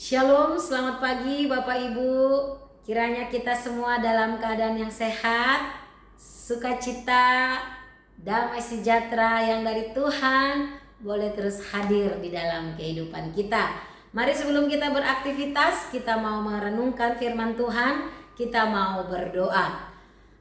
Shalom, selamat pagi Bapak Ibu. Kiranya kita semua dalam keadaan yang sehat, sukacita, damai sejahtera yang dari Tuhan boleh terus hadir di dalam kehidupan kita. Mari sebelum kita beraktivitas, kita mau merenungkan firman Tuhan, kita mau berdoa.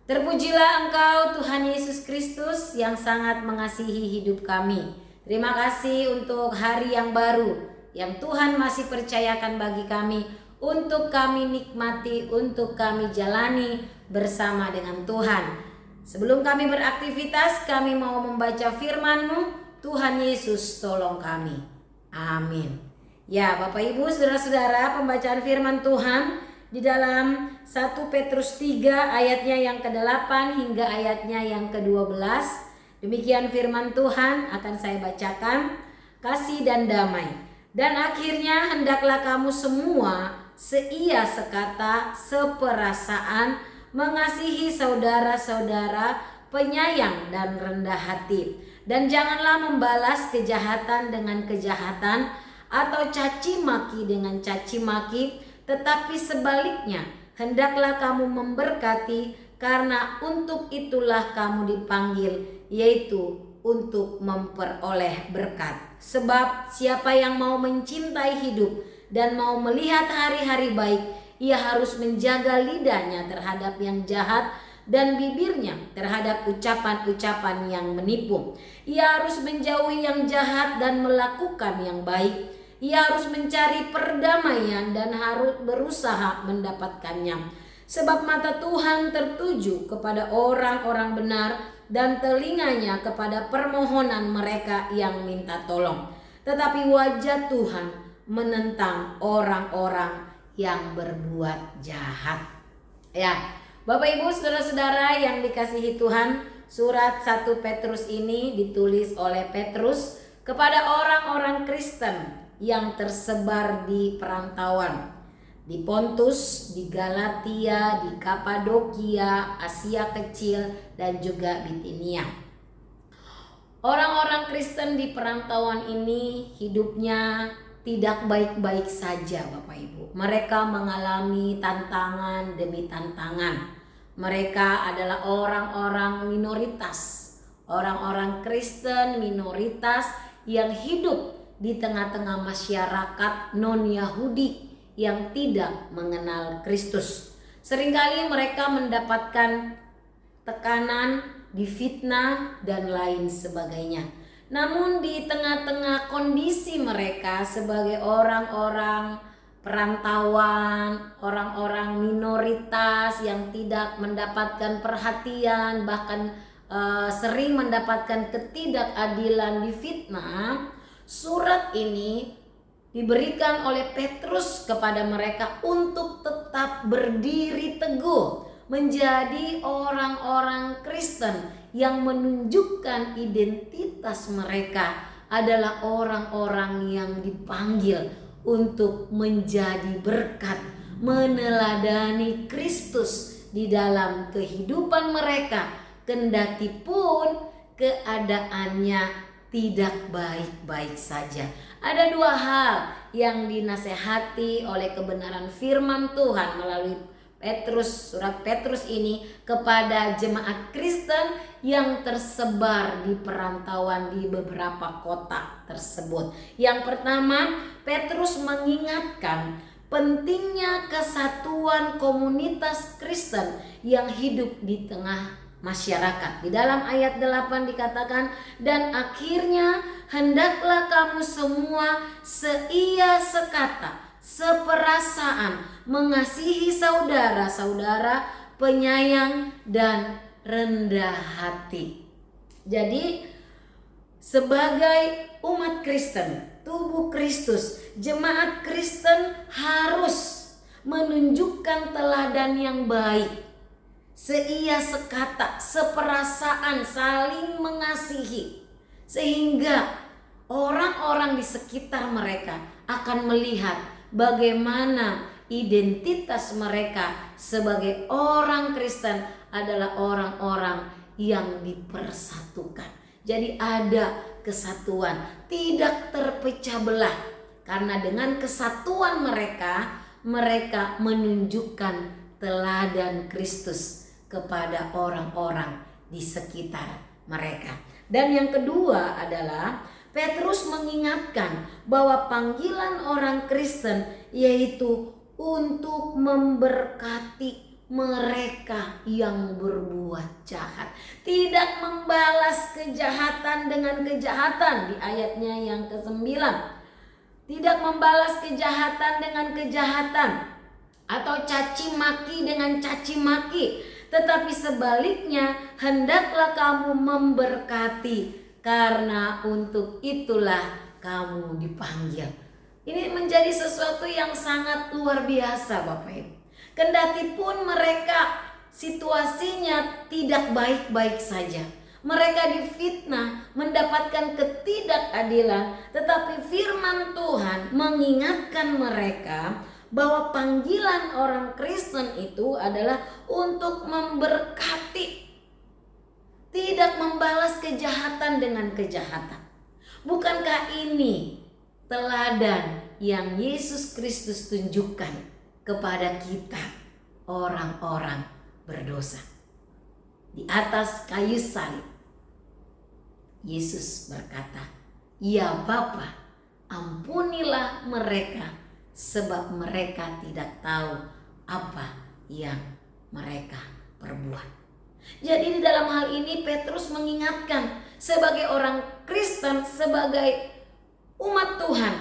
Terpujilah Engkau Tuhan Yesus Kristus yang sangat mengasihi hidup kami. Terima kasih untuk hari yang baru yang Tuhan masih percayakan bagi kami untuk kami nikmati, untuk kami jalani bersama dengan Tuhan. Sebelum kami beraktivitas, kami mau membaca firman-Mu. Tuhan Yesus tolong kami. Amin. Ya Bapak Ibu, saudara-saudara, pembacaan firman Tuhan di dalam 1 Petrus 3 ayatnya yang ke-8 hingga ayatnya yang ke-12. Demikian firman Tuhan akan saya bacakan. Kasih dan damai. Dan akhirnya hendaklah kamu semua seia sekata, seperasaan, mengasihi saudara-saudara, penyayang dan rendah hati. Dan janganlah membalas kejahatan dengan kejahatan atau caci maki dengan caci maki, tetapi sebaliknya hendaklah kamu memberkati, karena untuk itulah kamu dipanggil, yaitu untuk memperoleh berkat. Sebab siapa yang mau mencintai hidup dan mau melihat hari-hari baik, ia harus menjaga lidahnya terhadap yang jahat dan bibirnya terhadap ucapan-ucapan yang menipu. Ia harus menjauhi yang jahat dan melakukan yang baik. Ia harus mencari perdamaian dan harus berusaha mendapatkannya. Sebab mata Tuhan tertuju kepada orang-orang benar dan telinganya kepada permohonan mereka yang minta tolong. Tetapi wajah Tuhan menentang orang-orang yang berbuat jahat. Ya, Bapak Ibu, saudara-saudara yang dikasihi Tuhan, surat 1 Petrus ini ditulis oleh Petrus kepada orang-orang Kristen yang tersebar di perantauan, di Pontus, di Galatia, di Kapadokia, Asia Kecil, dan juga Bitinia. Orang-orang Kristen di perantauan ini hidupnya tidak baik-baik saja Bapak Ibu. Mereka mengalami tantangan demi tantangan. Mereka adalah orang-orang minoritas, orang-orang Kristen minoritas yang hidup di tengah-tengah masyarakat non-Yahudi yang tidak mengenal Kristus. Seringkali mereka mendapatkan tekanan, difitnah, dan lain sebagainya. Namun di tengah-tengah kondisi mereka sebagai orang-orang perantauan, orang-orang minoritas yang tidak mendapatkan perhatian, bahkan sering mendapatkan ketidakadilan, difitnah, surat ini diberikan oleh Petrus kepada mereka untuk tetap berdiri teguh menjadi orang-orang Kristen yang menunjukkan identitas mereka adalah orang-orang yang dipanggil untuk menjadi berkat, meneladani Kristus di dalam kehidupan mereka, kendati pun keadaannya tidak baik-baik saja. Ada dua hal yang dinasehati oleh kebenaran firman Tuhan melalui Petrus, surat Petrus ini kepada jemaat Kristen yang tersebar di perantauan di beberapa kota tersebut. Yang pertama, Petrus mengingatkan pentingnya kesatuan komunitas Kristen yang hidup di tengah masyarakat. Di dalam ayat 8 dikatakan, dan akhirnya hendaklah kamu semua seia sekata, seperasaan, mengasihi saudara-saudara, penyayang dan rendah hati. Jadi sebagai umat Kristen, tubuh Kristus, jemaat Kristen harus menunjukkan teladan yang baik, seia sekata, seperasaan, saling mengasihi, sehingga orang-orang di sekitar mereka akan melihat bagaimana identitas mereka sebagai orang Kristen adalah orang-orang yang dipersatukan. Jadi ada kesatuan, tidak terpecah belah, Karena dengan kesatuan mereka menunjukkan teladan Kristus kepada orang-orang di sekitar mereka. Dan yang kedua adalah Petrus mengingatkan bahwa panggilan orang Kristen yaitu untuk memberkati mereka yang berbuat jahat. Tidak membalas kejahatan dengan kejahatan di ayatnya yang ke-9. Tidak membalas kejahatan dengan kejahatan atau caci maki dengan caci maki, tetapi sebaliknya hendaklah kamu memberkati, karena untuk itulah kamu dipanggil. Ini menjadi sesuatu yang sangat luar biasa Bapak Ibu. Kendati pun mereka situasinya tidak baik-baik saja, mereka difitnah, mendapatkan ketidakadilan, tetapi firman Tuhan mengingatkan mereka bahwa panggilan orang Kristen itu adalah untuk memberkati, tidak membalas kejahatan dengan kejahatan. Bukankah ini teladan yang Yesus Kristus tunjukkan kepada kita, orang-orang berdosa? Di atas kayu salib Yesus berkata, "Ya Bapa, ampunilah mereka, sebab mereka tidak tahu apa yang mereka perbuat." Jadi di dalam hal ini Petrus mengingatkan sebagai orang Kristen, sebagai umat Tuhan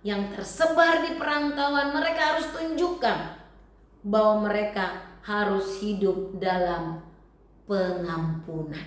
yang tersebar di perantauan, mereka harus tunjukkan bahwa mereka harus hidup dalam pengampunan.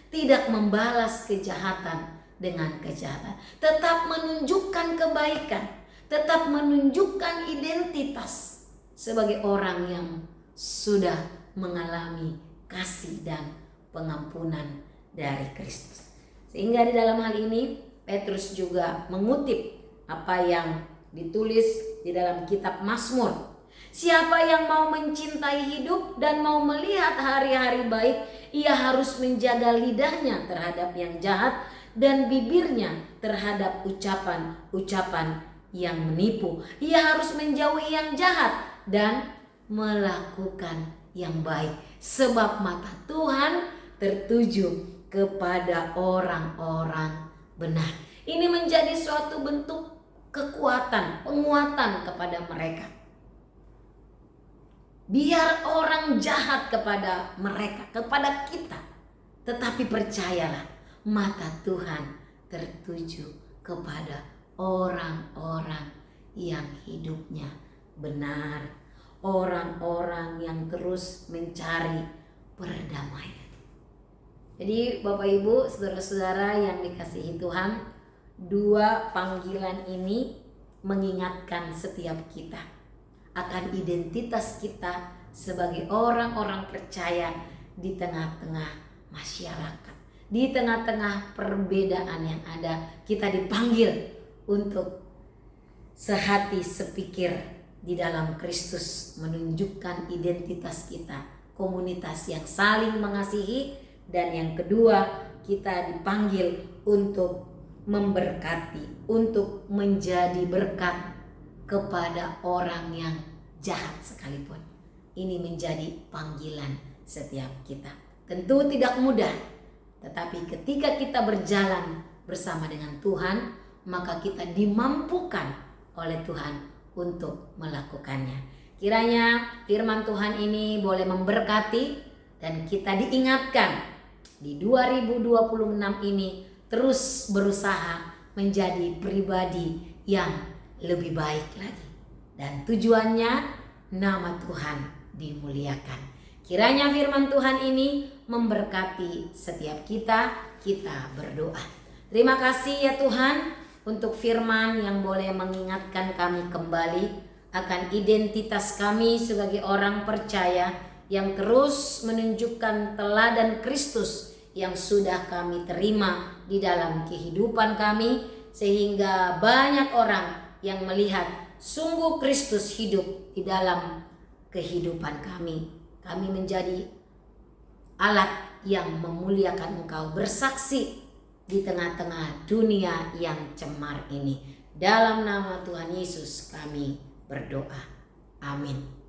Tidak membalas kejahatan dengan kejahatan, tetap menunjukkan kebaikan, tetap menunjukkan identitas sebagai orang yang sudah mengalami kasih dan pengampunan dari Kristus. Sehingga di dalam hal ini Petrus juga mengutip apa yang ditulis di dalam kitab Mazmur. Siapa yang mau mencintai hidup dan mau melihat hari-hari baik, ia harus menjaga lidahnya terhadap yang jahat dan bibirnya terhadap ucapan-ucapan yang menipu. Ia harus menjauhi yang jahat dan melakukan yang baik, sebab mata Tuhan tertuju kepada orang-orang benar. Ini menjadi suatu bentuk kekuatan, penguatan kepada mereka. Biar orang jahat kepada mereka, kepada kita, tetapi percayalah, mata Tuhan tertuju kepada orang-orang yang hidupnya benar, orang-orang yang terus mencari perdamaian. Jadi Bapak Ibu, saudara-saudara yang dikasihi Tuhan, dua panggilan ini mengingatkan setiap kita akan identitas kita sebagai orang-orang percaya di tengah-tengah masyarakat, di tengah-tengah perbedaan yang ada. Kita dipanggil untuk sehati sepikir di dalam Kristus, menunjukkan identitas kita, komunitas yang saling mengasihi. Dan yang kedua, kita dipanggil untuk memberkati, untuk menjadi berkat kepada orang yang jahat sekalipun. Ini menjadi panggilan setiap kita. Tentu tidak mudah, tetapi ketika kita berjalan bersama dengan Tuhan, maka kita dimampukan oleh Tuhan untuk melakukannya. Kiranya firman Tuhan ini boleh memberkati dan kita diingatkan di 2026 ini terus berusaha menjadi pribadi yang lebih baik lagi, dan tujuannya nama Tuhan dimuliakan. Kiranya firman Tuhan ini memberkati setiap kita. Kita berdoa. Terima kasih ya Tuhan untuk firman yang boleh mengingatkan kami kembali akan identitas kami sebagai orang percaya yang terus menunjukkan teladan Kristus yang sudah kami terima di dalam kehidupan kami, sehingga banyak orang yang melihat sungguh Kristus hidup di dalam kehidupan kami. Kami menjadi alat yang memuliakan Engkau, bersaksi di tengah-tengah dunia yang cemar ini. Dalam nama Tuhan Yesus kami berdoa. Amin.